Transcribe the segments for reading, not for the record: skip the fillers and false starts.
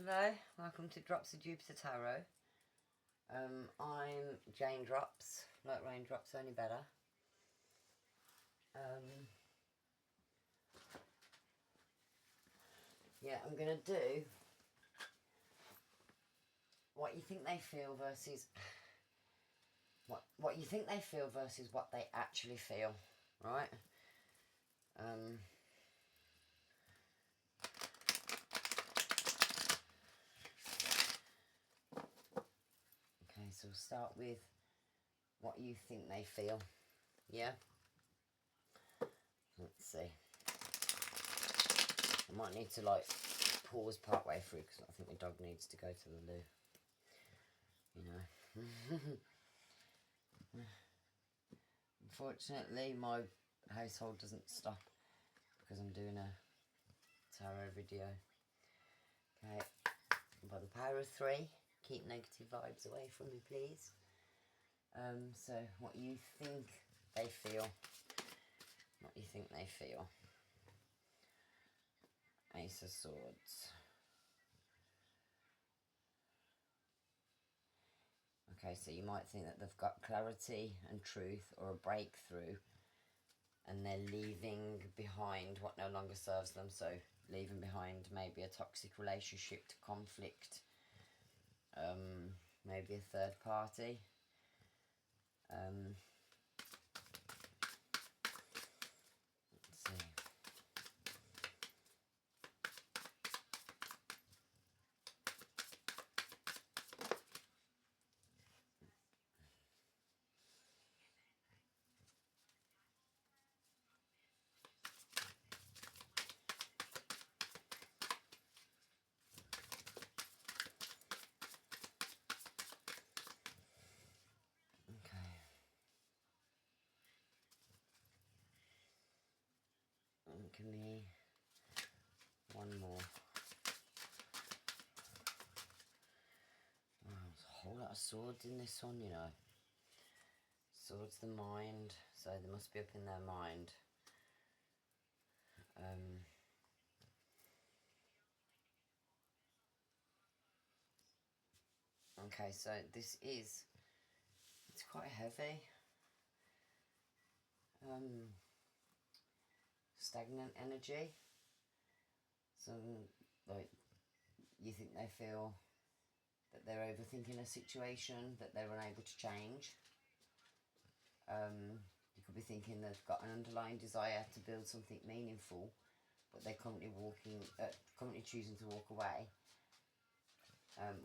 Hello, welcome to Drops of Jupiter Tarot. I'm Jane Drops, like raindrops, only better. Yeah, I'm going to do what you think they feel versus what you think they feel versus what they actually feel, right? Okay, so we'll start with what you think they feel. Yeah? Let's see. I might need to pause part way through because I think my dog needs to go to the loo. You know. Unfortunately, my household doesn't stop because I'm doing a tarot video. Okay, by the power of 3, keep negative vibes away from me, please. So what you think they feel. What you think they feel. Ace of Swords. Okay, so you might think that they've got clarity and truth or a breakthrough and they're leaving behind what no longer serves them. So leaving behind maybe a toxic relationship to conflict, maybe a third party. Let's see. Okay. Give me one more. Oh, there's a whole lot of swords in this one, you know. Swords the mind, so they must be up in their mind. Okay, so this is, it's quite heavy. Stagnant energy. So, like, you think they feel that they're overthinking a situation, that they're unable to change. You could be thinking they've got an underlying desire to build something meaningful, but they're currently choosing to walk away,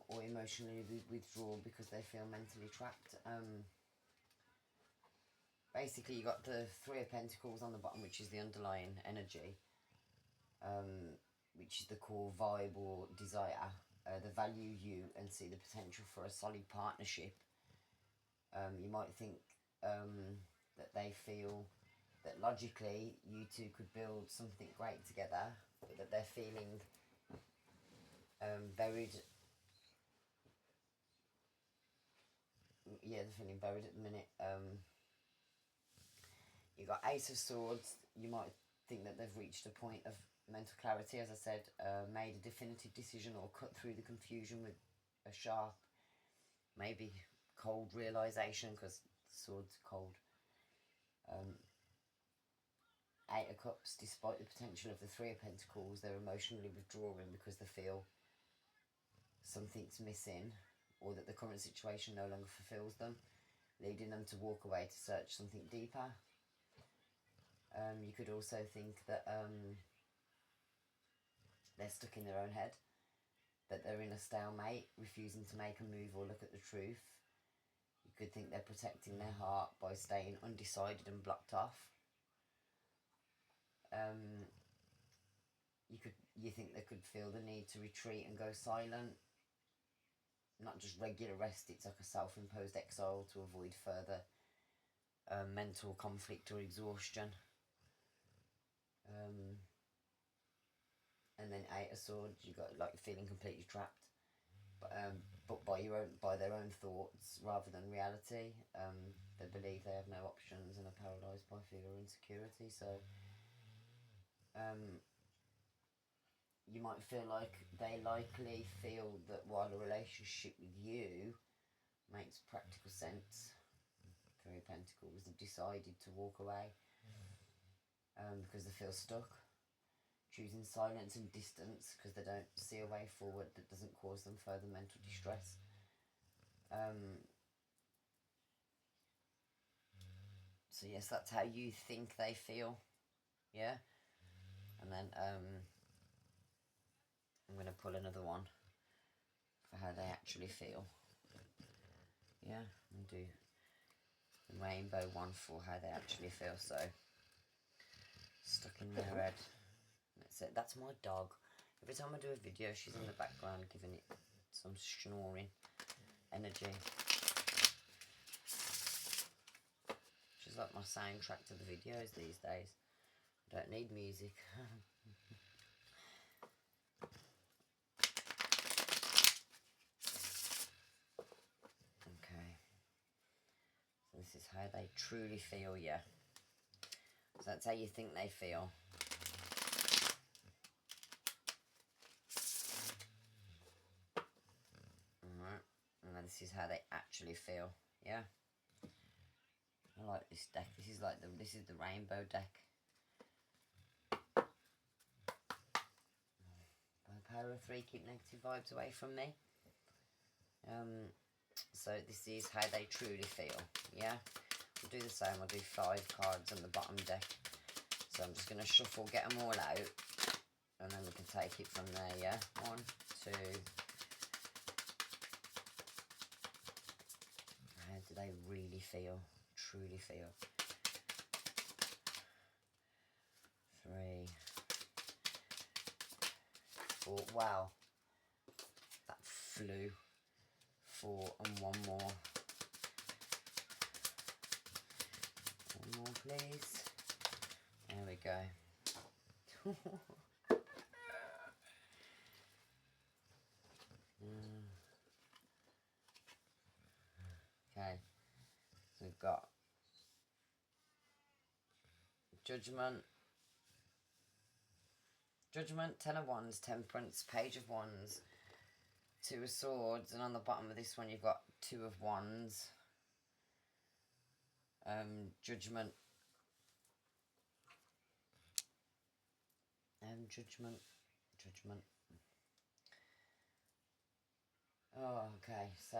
or emotionally withdraw because they feel mentally trapped. Basically, you got the 3 of Pentacles on the bottom, which is the underlying energy, which is the core vibe or desire. They value you and see the potential for a solid partnership. You might think that they feel that logically you two could build something great together, but that they're feeling buried. Yeah, they're feeling buried at the minute. You got Ace of Swords. You might think that they've reached a point of mental clarity, as I said, made a definitive decision or cut through the confusion with a sharp, maybe cold realisation, because the sword's cold. 8 of Cups, despite the potential of the 3 of Pentacles, they're emotionally withdrawing because they feel something's missing or that the current situation no longer fulfills them, leading them to walk away to search something deeper. You could also think that they're stuck in their own head, that they're in a stalemate, refusing to make a move or look at the truth. You could think they're protecting their heart by staying undecided and blocked off. You think they could feel the need to retreat and go silent. Not just regular rest, it's like a self-imposed exile to avoid further mental conflict or exhaustion. And then 8 of Swords, you got like feeling completely trapped, but by their own thoughts rather than reality. They believe they have no options and are paralysed by fear or insecurity. So you might feel like they likely feel that while a relationship with you makes practical sense, Three of Pentacles, they've decided to walk away because they feel stuck, choosing silence and distance because they don't see a way forward that doesn't cause them further mental distress. So yes, that's how you think they feel, yeah? And then I'm going to pull another one for how they actually feel, yeah? And do the rainbow one for how they actually feel, so stuck in their head. That's it. That's my dog. Every time I do a video, she's in the background giving it some snoring energy. She's like my soundtrack to the videos these days. I don't need music. Okay. So this is how they truly feel, yeah. So that's how you think they feel. Alright. And then this is how they actually feel, yeah. I like this deck. This is the rainbow deck. Power of 3, keep negative vibes away from me. So this is how they truly feel, yeah. We'll do the same. I'll do 5 cards on the bottom deck. So I'm just going to shuffle, get them all out, and then we can take it from there, yeah. 1, 2. How do they really feel? Truly feel? 3, 4. Wow, that flew. 4 and 1 more. 1 more, please. There we go. Okay, so we've got Judgment, 10 of Wands, Temperance, Page of Wands, 2 of Swords, and on the bottom of this one you've got 2 of Wands, Judgment, Judgment. Oh, okay, so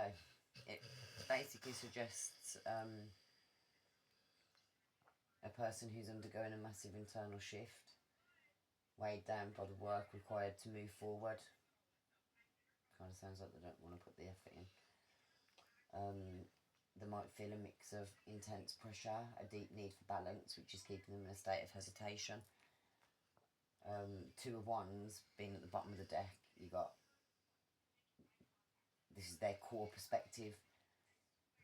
it basically suggests a person who's undergoing a massive internal shift, weighed down by the work required to move forward. Kind of sounds like they don't want to put the effort in. They might feel a mix of intense pressure, a deep need for balance, which is keeping them in a state of hesitation. 2 of Wands being at the bottom of the deck, you got, this is their core perspective.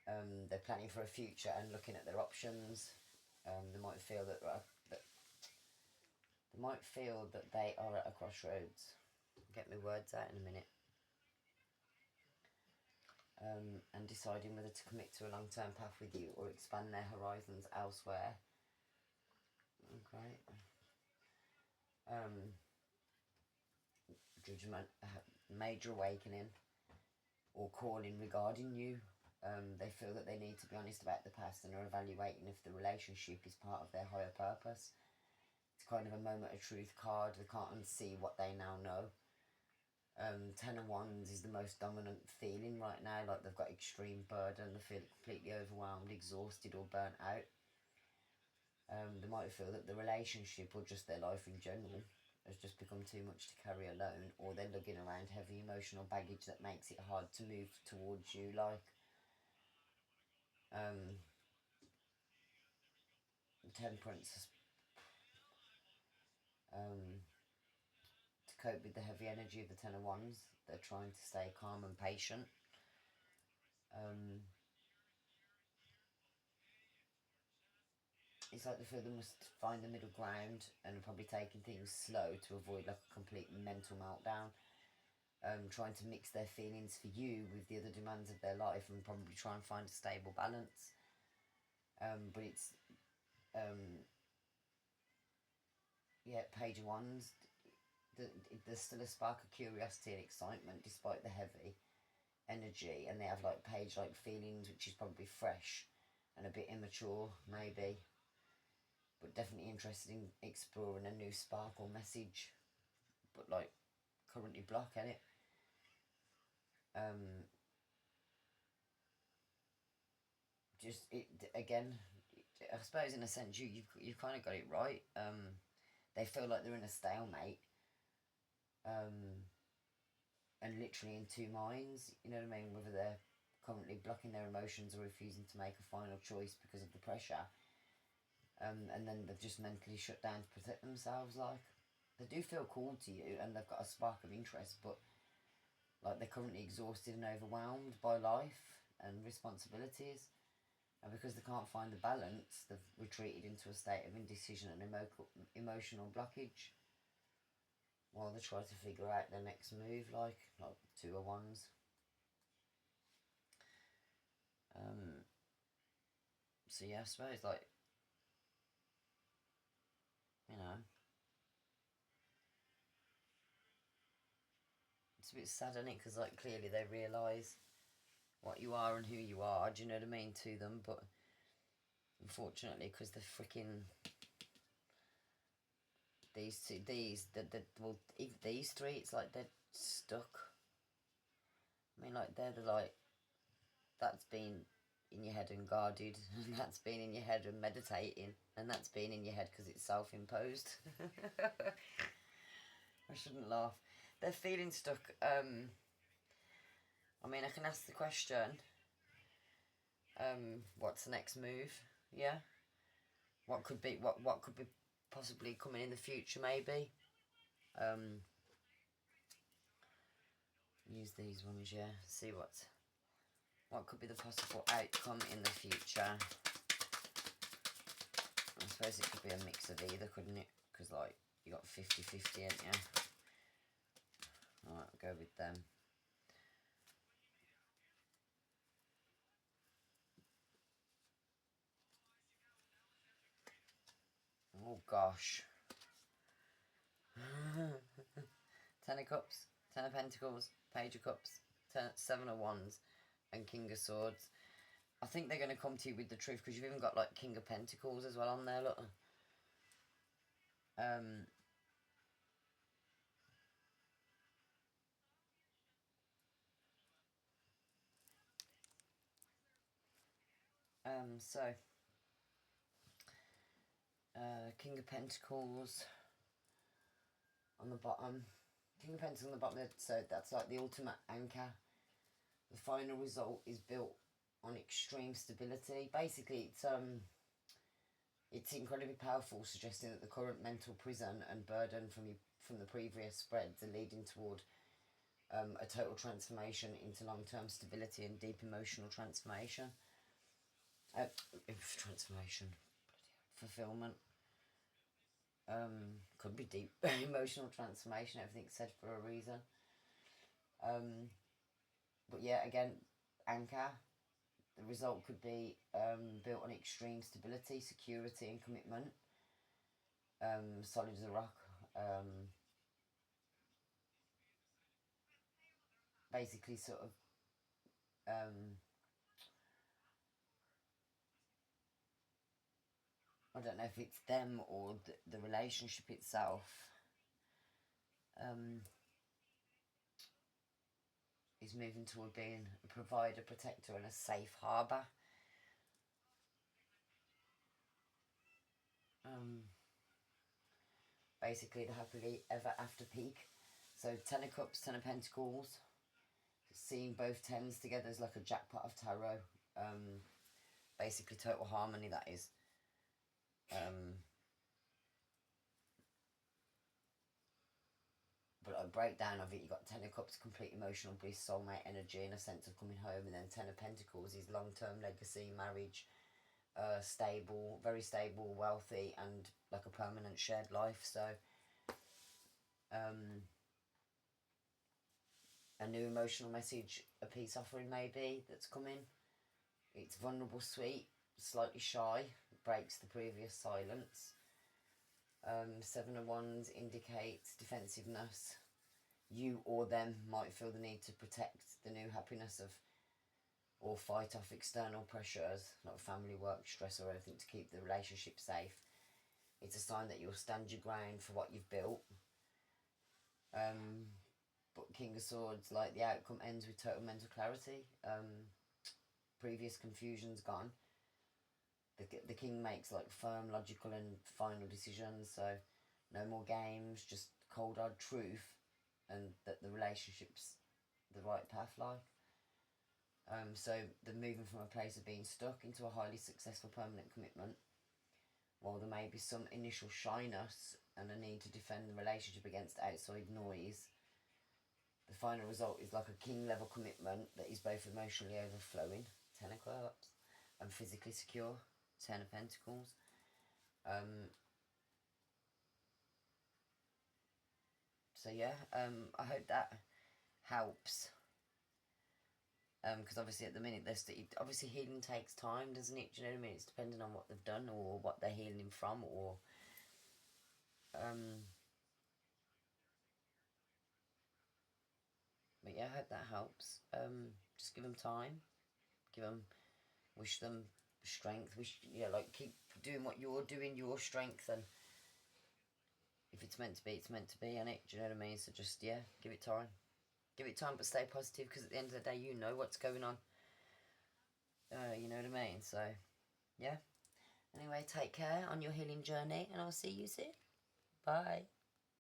They're planning for a future and looking at their options. They might feel that they are at a crossroads. I'll get my words out in a minute. And deciding whether to commit to a long-term path with you or expand their horizons elsewhere. Okay. Judgment, major awakening or calling regarding you. They feel that they need to be honest about the past and are evaluating if the relationship is part of their higher purpose. It's kind of a moment of truth card. They can't unsee what they now know. 10 of Wands is the most dominant feeling right now, like they've got extreme burden, they feel completely overwhelmed, exhausted or burnt out. They might feel that the relationship or just their life in general has just become too much to carry alone, or they're lugging around heavy emotional baggage that makes it hard to move towards you, like Temperance, to cope with the heavy energy of the 10 of Wands, they're trying to stay calm and patient. It's like they feel they must find the middle ground and are probably taking things slow to avoid like a complete mental meltdown. Trying to mix their feelings for you with the other demands of their life and probably try and find a stable balance. But it's, yeah, Page of Wands, there's still a spark of curiosity and excitement despite the heavy energy, and they have like page-like feelings, which is probably fresh and a bit immature, maybe, but definitely interested in exploring a new spark or message, but like currently block in it. Just it again. I suppose in a sense you've kind of got it right. They feel like they're in a stalemate, and literally in two minds. You know what I mean? Whether they're currently blocking their emotions or refusing to make a final choice because of the pressure. And then they've just mentally shut down to protect themselves. Like, they do feel called to you and they've got a spark of interest, but like they're currently exhausted and overwhelmed by life and responsibilities. And because they can't find the balance, they've retreated into a state of indecision and emotional blockage while they try to figure out their next move, like two of wands. So yeah, I suppose, like, you know, it's a bit sad, isn't it? Because like clearly they realise what you are and who you are. Do you know what I mean, to them? But unfortunately, because they're freaking well, these three, it's like they're stuck. I mean, like they're the like that's been in your head and guarded, and that's been in your head and meditating, and that's been in your head because it's self-imposed. I shouldn't laugh. They're feeling stuck. I mean, I can ask the question. What's the next move? Yeah. What could be possibly coming in the future? Maybe. Use these ones. Yeah. See what could be the possible outcome in the future. I suppose it could be a mix of either, couldn't it? Because like you got 50-50, ain't you? Alright, I'll go with them. Oh gosh. 10 of Cups, 10 of Pentacles, Page of Cups, 7 of Wands, and King of Swords. I think they're going to come to you with the truth, because you've even got like King of Pentacles as well on there, look. So King of Pentacles on the bottom, King of Pentacles on the bottom, so that's like the ultimate anchor. The final result is built on extreme stability. Basically, it's incredibly powerful, suggesting that the current mental prison and burden from the previous spreads are leading toward a total transformation into long-term stability and deep emotional transformation. Fulfillment. Could be deep emotional transformation. Everything's said for a reason. But yeah, again, anchor. The result could be built on extreme stability, security, and commitment. Solid as a rock. Basically, sort of. I don't know if it's them or the relationship itself. Is moving toward being a provider, protector, and a safe harbour. Basically, the happily ever after peak. So 10 of Cups, 10 of Pentacles. Seeing both tens together is like a jackpot of tarot. Basically, total harmony, that is. But a breakdown of it, you got 10 of Cups, complete emotional bliss, soulmate energy, and a sense of coming home. And then 10 of Pentacles is long-term legacy, marriage, stable, very stable, wealthy, and like a permanent shared life. So a new emotional message, a peace offering maybe, that's coming. It's vulnerable, sweet, slightly shy, breaks the previous silence. Seven of Wands indicates defensiveness. You or them might feel the need to protect the new happiness of, or fight off external pressures, like family, work, stress or everything, to keep the relationship safe. It's a sign that you'll stand your ground for what you've built. But King of Swords, like, the outcome ends with total mental clarity. Previous confusion's gone. The King makes like firm, logical and final decisions, so no more games, just cold hard truth, and that the relationship's the right path, like. So they're moving from a place of being stuck into a highly successful permanent commitment. While there may be some initial shyness and a need to defend the relationship against outside noise, the final result is like a king level commitment that is both emotionally overflowing, 10 of Cups, and physically secure, 10 of Pentacles. So yeah, I hope that helps. Because obviously at the minute, obviously healing takes time, doesn't it? Do you know what I mean? It's depending on what they've done or what they're healing from, or but yeah, I hope that helps. Just give them time, wish them strength, like, keep doing what you're doing, your strength, and if it's meant to be, it's meant to be, innit? Do you know what I mean? So just, yeah, give it time. Give it time, but stay positive, because at the end of the day, you know what's going on. You know what I mean? So, yeah. Anyway, take care on your healing journey, and I'll see you soon. Bye.